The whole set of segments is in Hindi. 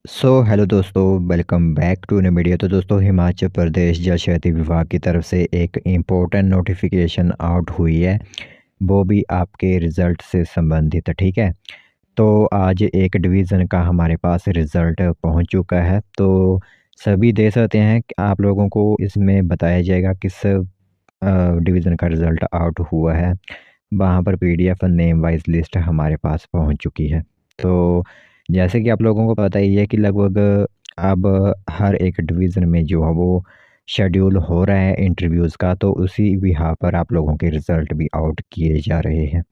हेलो दोस्तों, welcome back to new video. तो दोस्तों, हिमाचल प्रदेश जल शक्ति विभाग की तरफ से एक इम्पोर्टेंट नोटिफिकेशन आउट हुई है, वो भी आपके रिज़ल्ट से संबंधित है। ठीक है, तो आज एक डिवीज़न का हमारे पास रिज़ल्ट पहुंच चुका है। तो सभी दे सकते हैं कि आप लोगों को इसमें बताया जाएगा किस डिवीज़न का रिज़ल्ट आउट हुआ है। वहाँ पर पीडीएफ नेम वाइज लिस्ट हमारे पास पहुंच चुकी है। तो जैसे कि आप लोगों को पता ही है कि लगभग अब हर एक डिवीज़न में जो है वो शेड्यूल हो रहा है इंटरव्यूज़ का, तो उसी बिहाफ़ पर आप लोगों के रिज़ल्ट भी आउट किए जा रहे हैं।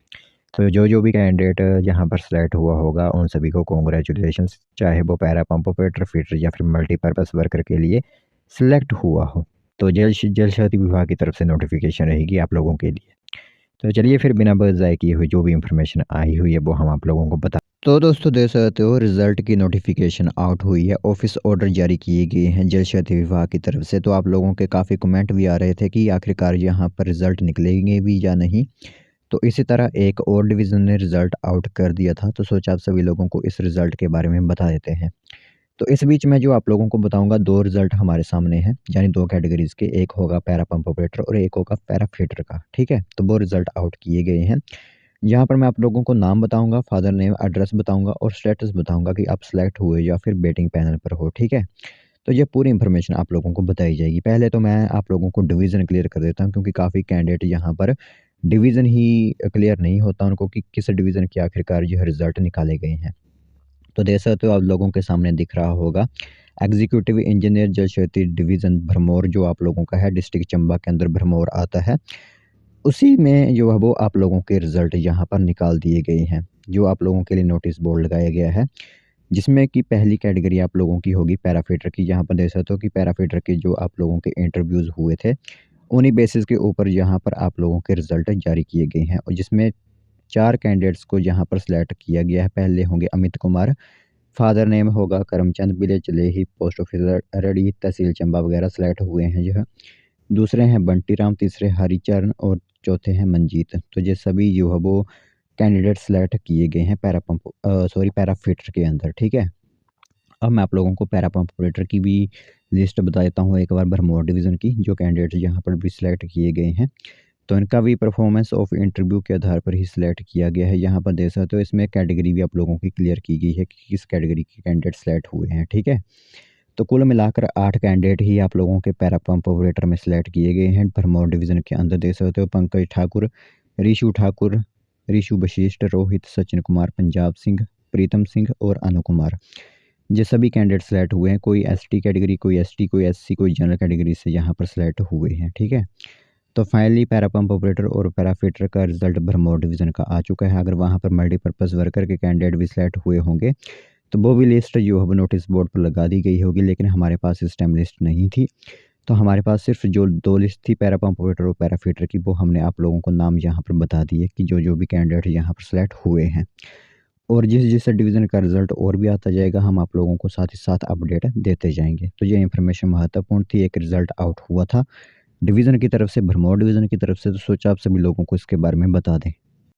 तो जो भी कैंडिडेट यहाँ पर सेलेक्ट हुआ होगा उन सभी को कांग्रेचुलेशंस, चाहे वो पैरा पंप ऑपरेटर, फिटर या फिर मल्टीपर्पज़ वर्कर के लिए सिलेक्ट हुआ हो। तो जल शक्ति विभाग की तरफ से नोटिफिकेशन रहेगी आप लोगों के लिए। तो चलिए फिर बिना बस ज़ाय किए हुए जो भी इन्फॉर्मेशन आई हुई है वो हम आप लोगों को बता। तो दोस्तों, देख सकते हो रिज़ल्ट की नोटिफिकेशन आउट हुई है, ऑफिस ऑर्डर जारी किए गए हैं जल शक्ति विभाग की तरफ से। तो आप लोगों के काफ़ी कमेंट भी आ रहे थे कि आखिरकार यहाँ पर रिज़ल्ट निकलेंगे भी या नहीं। तो इसी तरह एक और डिवीज़न ने रिज़ल्ट आउट कर दिया था, तो सोचा आप सभी लोगों को इस रिज़ल्ट के बारे में बता देते हैं। तो इस बीच में जो आप लोगों को बताऊंगा, 2 रिज़ल्ट हमारे सामने हैं, यानी 2 कैटेगरीज़ के, एक होगा पैरा पंप ऑपरेटर और एक होगा पैरा फिटर का। ठीक है? तो वो रिज़ल्ट आउट किए गए हैं। यहाँ पर मैं आप लोगों को नाम बताऊंगा, फादर नेम, एड्रेस बताऊंगा और स्टेटस बताऊंगा कि आप सेलेक्ट हुए या फिर वेटिंग पैनल पर हो। ठीक है? तो ये पूरी इन्फॉर्मेशन आप लोगों को बताई जाएगी। पहले तो मैं आप लोगों को डिवीज़न क्लियर कर देता हूँ, क्योंकि काफ़ी कैंडिडेट यहाँ पर डिवीज़न ही क्लियर नहीं होता उनको कि किस डिवीज़न के आखिरकार जो है रिज़ल्ट निकाले गए हैं। तो देख सकते हो आप लोगों के सामने दिख रहा होगा, एग्जीक्यूटिव इंजीनियर जल शक्ति डिवीज़न भरमौर जो आप लोगों का है, डिस्ट्रिक्ट चंबा के अंदर भरमौर आता है। उसी में जो है वो आप लोगों के रिज़ल्ट यहाँ पर निकाल दिए गए हैं, जो आप लोगों के लिए नोटिस बोर्ड लगाया गया है। जिसमें कि पहली कैटेगरी आप लोगों की होगी पैराफिटर की। यहाँ पर देख सकते हो कि पैराफिटर के जो आप लोगों के इंटरव्यूज़ हुए थे, उन्हीं बेसिस के ऊपर यहाँ पर आप लोगों के रिज़ल्ट जारी किए गए हैं, और जिसमें 4 कैंडिडेट्स को यहाँ पर सिलेक्ट किया गया है। पहले होंगे अमित कुमार, फादर नेम होगा करमचंद, विलेज लेही, पोस्ट ऑफिस रड़ी, तहसील चंबा वगैरह सेलेक्ट हुए हैं जो है। दूसरे हैं बंटी राम, तीसरे हरिचरण और चौथे हैं मंजीत। तो ये सभी जो है वो कैंडिडेट सेलेक्ट किए गए हैं पैरा फिटर के अंदर। ठीक है? अब मैं आप लोगों को पैरा पंप ऑपरेटर की भी लिस्ट बता देता हूँ एक बार, भरमौर डिवीज़न की, जो कैंडिडेट यहाँ पर भी सिलेक्ट किए गए हैं। तो इनका भी परफॉर्मेंस ऑफ इंटरव्यू के आधार पर ही सिलेक्ट किया गया है। यहाँ पर देख सकते हो इसमें कैटेगरी भी आप लोगों की क्लियर की गई है कि किस कैटेगरी के कैंडिडेट सिलेक्ट हुए हैं। ठीक है? तो कुल मिलाकर 8 कैंडिडेट ही आप लोगों के पैरा पंप ऑपरेटर में सिलेक्ट किए गए हैं भरमौर डिवीज़न के अंदर। देख सकते हो पंकज ठाकुर, ऋषु वशिष्ठ, रोहित, सचिन कुमार, पंजाब सिंह, प्रीतम सिंह और अनु कुमार। ये सभी कैंडिडेट सेलेक्ट हुए हैं। कोई एसटी कैटेगरी, कोई एसटी, कोई एससी, कोई जनरल कैटेगरी से यहाँ पर सेलेक्ट हुए हैं। ठीक है? तो फाइनली पैरा पंप ऑपरेटर और पैराफिटर का रिजल्ट भरमौर डिवीज़न का आ चुका है। अगर वहाँ पर मल्टीपर्पज़ वर्कर के कैंडिडेट भी सेलेक्ट हुए होंगे, तो वो भी लिस्ट जो है वो नोटिस बोर्ड पर लगा दी गई होगी, लेकिन हमारे पास इस टाइम लिस्ट नहीं थी। तो हमारे पास सिर्फ जो 2 लिस्ट थी, पैरा पंप ऑपरेटर और पैराफिटर की, वो हमने आप लोगों को नाम यहाँ पर बता दिए कि जो भी कैंडिडेट यहाँ पर सेलेक्ट हुए हैं। और जिस डिवीज़न का रिज़ल्ट और भी आता जाएगा, हम आप लोगों को साथ ही साथ अपडेट देते जाएँगे। तो ये इन्फॉर्मेशन महत्वपूर्ण थी, एक रिज़ल्ट आउट हुआ था डिवीज़न की तरफ से, भरमौर डिवीज़न की तरफ से, तो सोचा आप सभी लोगों को इसके बारे में बता दें।